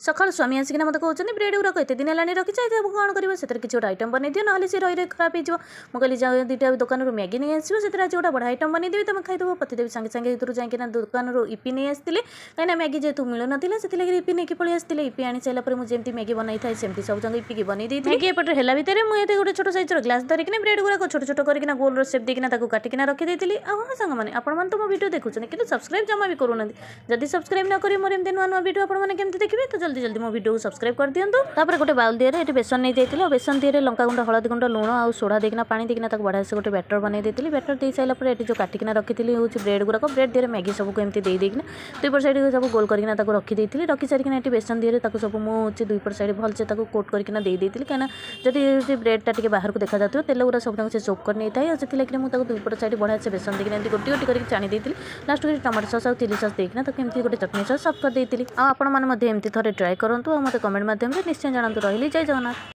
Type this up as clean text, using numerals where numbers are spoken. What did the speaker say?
सकाळु स्वामी आसिकिना मते कहउछन्ती ब्रेड गुरा एते दिन हेलानी रखी चाहिए कौन कर किसी गोटे आइटम बन दियो ना सी रही खराब हो मुझे जाओ दुटा दुकान मैगी नहीं आसो से आज गोटे बड़ा आइटम बनईदेवी तुम खाईदेव पतिदेवी सांगे सांगे भर जाइना दुकान इपी नहीं आसती कहीं मैगी जेहतु मिलू ना से इपी नहीं पलि आसती इपी आनी सारापर मुझे मैगी बनई था सेमती सब जंग इपिकी बनई मैगी एपटे है भितर मुझे गोटे छोट साइज ग्लास धरिकी ब्रेड गुरा छोट छोट करना गोल सेप देकिना काटिकिना रखी हाँ सांग मैंने आपने तो मो वीडियो देखुं कि सब्सक्राइब जमा भी करूना जदि सब्सक्राइब न करें मोर एमती नुआ नुआ वीडियो आपने देखिए तो जल्दी जल्दी मो वीडियो सब्सक्राइब कर दिंतु तापर गोटे बाउल दिए ये बेसन नहीं जाइए बेसन दिए लंका गुंड हलदी गुंड लुण और सोडा देकिना पानी देकिना बढ़िया से गोटे बैटर बनई देती बैटर दे सारापर ये जो काटिकिना रखी हूँ ब्रेड गुराक ब्रेड दिए मैगी सबको एमती देकिना दुईपर साइड सब गोल करना रखी रखी सारिकिना ये बेसन दिए सब मुझे दुईपर साइड भलसे कोट करना कहीं जदि ब्रेडटा टे बाहर को देखा जाता तेल गुरा सब से सोप कर नहीं था से मुझे दुईपर साइड बढ़िया से बेसन देकिना गोटी गोटी करके छाणी देती लास्ट में टमाटो सस और चिली सस देकिना एमती गोटे चटनी सस सर्व कर देती आपने थे ट्राए करूँ और मत कमेंट माध्यम निश्चय जानतु रही जय जगन्नाथ।